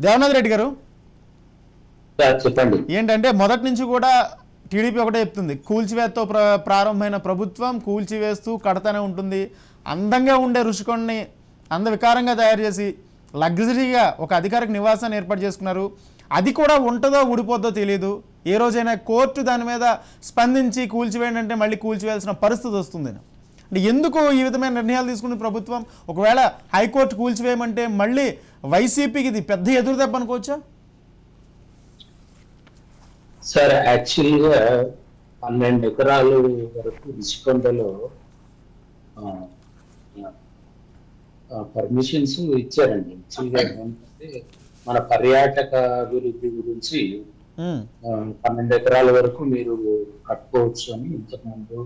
దేవనాథ్ రెడ్డి గారు చెప్పండి. ఏంటంటే మొదటి నుంచి కూడా టీడీపీ ఒకటే చెప్తుంది, కూల్చివేతతో ప్రారంభమైన ప్రభుత్వం కూల్చివేస్తూ కడతానే ఉంటుంది. అందంగా ఉండే ఋషికొండని అందవికారంగా తయారు చేసి లగ్జరీగా ఒక అధికారిక నివాసాన్ని ఏర్పాటు చేసుకున్నారు. అది కూడా ఉంటుందో ఊడిపోద్దో తెలియదు. ఏ రోజైనా కోర్టు దాని మీద స్పందించి కూల్చివేయండి అంటే మళ్ళీ కూల్చివేయాల్సిన పరిస్థితి వస్తుంది. అంటే ఎందుకు ఈ విధమైన నిర్ణయాలు తీసుకునే ప్రభుత్వం? ఒకవేళ హైకోర్టు కూల్చివేయమంటే మళ్ళీ వైసీపీకి ఇది పెద్ద ఎదురుదెబ్బ అనుకోవచ్చా? సార్, యాక్చువల్గా 12 ఎకరాలు వరకు రుషికొండలో పర్మిషన్స్ ఇచ్చారండి. యాక్చువల్గా ఏంటంటే మన పర్యాటక అభివృద్ధి గురించి 12 ఎకరాల వరకు మీరు కట్టుకోవచ్చు అని ఇంతకుముందు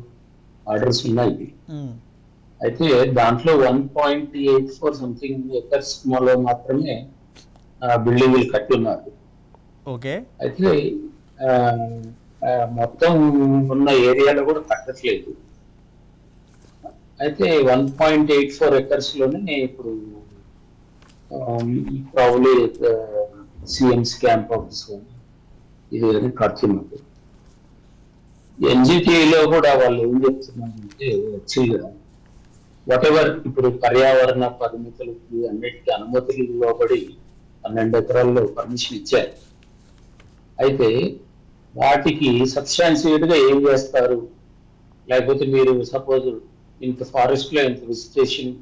ఆర్డర్స్ ఉన్నాయి. అయితే దాంట్లో 1.84 సంథింగ్ ఎకర్స్ లో మాత్రమే బిల్డింగ్లు కట్టి ఉన్నారు. ఓకే. అయితే మొత్తం ఉన్న ఏరియాలో కూడా కట్టట్లేదు. అయితే 1.84 ఎకర్స్ లోనే ఇప్పుడు ప్రాబ్లీ సిఎంస్ క్యాంప్ ఆఫీస్ ఇది కడుతున్నారు. ఎన్జిటిలో కూడా వాళ్ళు ఏం చెప్తున్నారంటే యాక్చువల్గా వాటెవర్ ఇప్పుడు పర్యావరణ పరిమితులకి అన్నిటికీ అనుమతులు లోబడి 12 ఎకరాల్లో పర్మిషన్ ఇచ్చారు. అయితే వాటికి సబ్స్టాన్షియేట్ గా ఏం చేస్తారు, లేకపోతే మీరు సపోజ్ ఇంత ఫారెస్ట్ లో ఇంత విజిటేషన్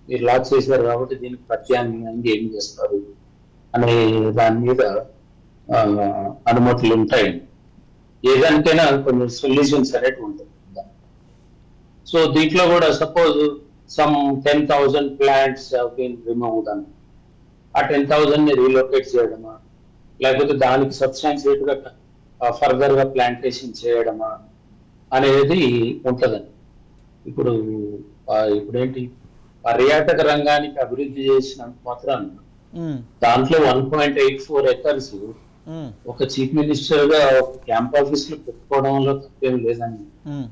మీరు లాక్ చేశారు కాబట్టి దీనికి ప్రత్యామ్నాయంగా ఏం చేస్తారు అనే దాని మీద అనుమతులు ఉంటాయి. ఏదానికైనా కొన్ని సొల్యూషన్స్ అనేవి ఉంటాయి. సో దీంట్లో కూడా సపోజ్ సమ్ 10,000 ప్లాంట్స్ రిమూవ్డ్ అని ఆ 10,000 ని రీలొకేట్ చేయడమా, లేకపోతే దానికి సబ్స్టాన్షియేట్ గా ఫర్దర్ గా ప్లాంటేషన్ చేయడమా అనేది ఉంటదండి. ఇప్పుడు ఇప్పుడేంటి పర్యాటక రంగానికి అభివృద్ధి చేసినంత మాత్రం దాంట్లో 1.84 ఎకర్స్ ఒక చీఫ్ మినిస్టర్ గా ఒక క్యాంప్ ఆఫీస్ లో పెట్టుకోవడంలో తప్పేం లేదని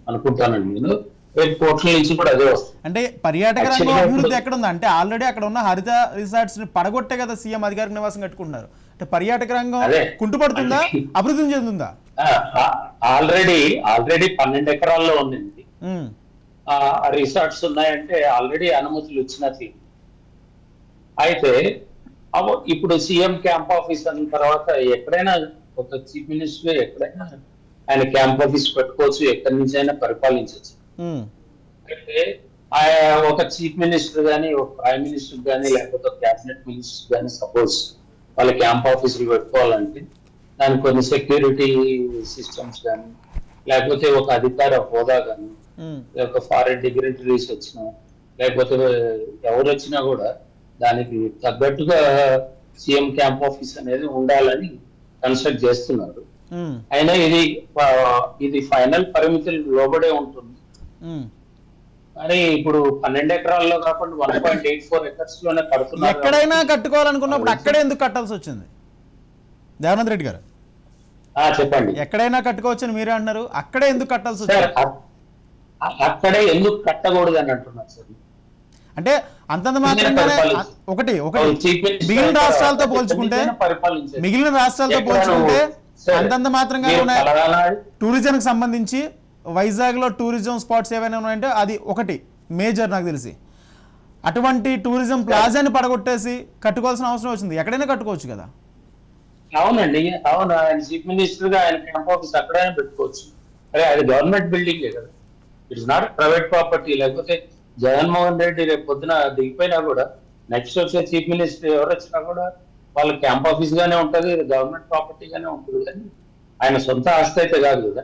అనుకుంటానండి నేను. రేపు కోట్ల నుంచి కూడా అదే వస్తుంది. అంటే పర్యాటక రంగం అభివృద్ధి ఎక్కడ ఉందా అంటే ఆల్రెడీ అక్కడ ఉన్న హరిత రిసార్ట్స్ ని పడగొట్టే కదా సీఎం అధికారిక నివాసం కట్టుకుంటున్నారు. అంటే పర్యాటక రంగం కుంటుపడుతుందా, అభివృద్ధి చెందుతుందా? ఆల్రెడీ 12 ఎకరాల్లో ఉందండి. రిసార్ట్స్ ఉన్నాయంటే ఆల్రెడీ అనుమతులు ఇచ్చినట్లు. అయితే ఇప్పుడు సీఎం క్యాంప్ ఆఫీస్ అన్న తర్వాత ఎక్కడైనా ఒక చీఫ్ మినిస్టర్ ఎక్కడైనా ఆయన క్యాంప్ ఆఫీస్ పెట్టుకోవచ్చు, ఎక్కడి నుంచి అయినా పరిపాలించవచ్చు. అయితే ఒక చీఫ్ మినిస్టర్ కానీ, ఒక ప్రైమ్ మినిస్టర్ కానీ, లేకపోతే క్యాబినెట్ మినిస్టర్ కానీ సపోజ్ వాళ్ళ క్యాంప్ ఆఫీసులు పెట్టుకోవాలంటే దానికి కొన్ని సెక్యూరిటీ సిస్టమ్స్ కానీ, లేకపోతే ఒక అధికార హోదా కానీ, లేకపోతే ఫారెన్ డిగ్నిటరీస్ వచ్చినా, లేకపోతే ఎవరు వచ్చినా కూడా దానికి తగ్గట్టుగా సీఎం క్యాంప్ ఆఫీస్ అనేది ఉండాలని కన్స్ట్రక్ట్ చేస్తున్నారు. అయినా ఇది ఫైనల్ పరిమితులు లోబడే ఉంటుంది. కానీ ఇప్పుడు 12 ఎకరాల్లో కాకుండా 1.84 ఎకర్స్ లోనే కడుతున్నారు. ఎక్కడైనా కట్టుకోవాలనుకున్నప్పుడు అక్కడే ఎందుకు కట్టాల్సి వచ్చింది దేవనాథ్ రెడ్డి గారు? చెప్పండి. ఎక్కడైనా కట్టుకోవచ్చని మీరే అంటున్నారు, అక్కడే ఎందుకు కట్టాల్సి వచ్చింది? అక్కడే ఎందుకు కట్టకూడదు అని అంటున్నారు సార్. అంటే అంతంత మాత్రంగానే ఒకటి మిగిలిన రాష్ట్రాలతో పోల్చుకుంటే అంతంత మాత్రంగా టూరిజంకి సంబంధించి వైజాగ్ లో టూరిజం స్పాట్స్ ఏవైనా ఉన్నాయంటే అది ఒకటి మేజర్ నాకు తెలిసి. అటువంటి టూరిజం ప్లాజాని పడగొట్టేసి కట్టుకోవాల్సిన అవసరం వచ్చింది. ఎక్కడైనా కట్టుకోవచ్చు కదా. అవునండి, అవును. ఆయన చీఫ్ మినిస్టర్ గా ఆయన క్యాంప్ ఆఫీస్ అక్కడైనా పెట్టుకోవచ్చు. అరే అది గవర్నమెంట్ బిల్డింగే కదా, ఇట్స్ నాట్ ప్రైవేట్ ప్రాపర్టీ. లేకపోతే జగన్మోహన్ రెడ్డి రేపు పొద్దున దిగిపోయినా కూడా నెక్స్ట్ వచ్చే చీఫ్ మినిస్టర్ ఎవరు వచ్చినా కూడా వాళ్ళ క్యాంప్ ఆఫీస్ గానే ఉంటది, గవర్నమెంట్ ప్రాపర్టీ గానే ఉంటుంది. కానీ ఆయన సొంత ఆస్తి అయితే కాదు కదా.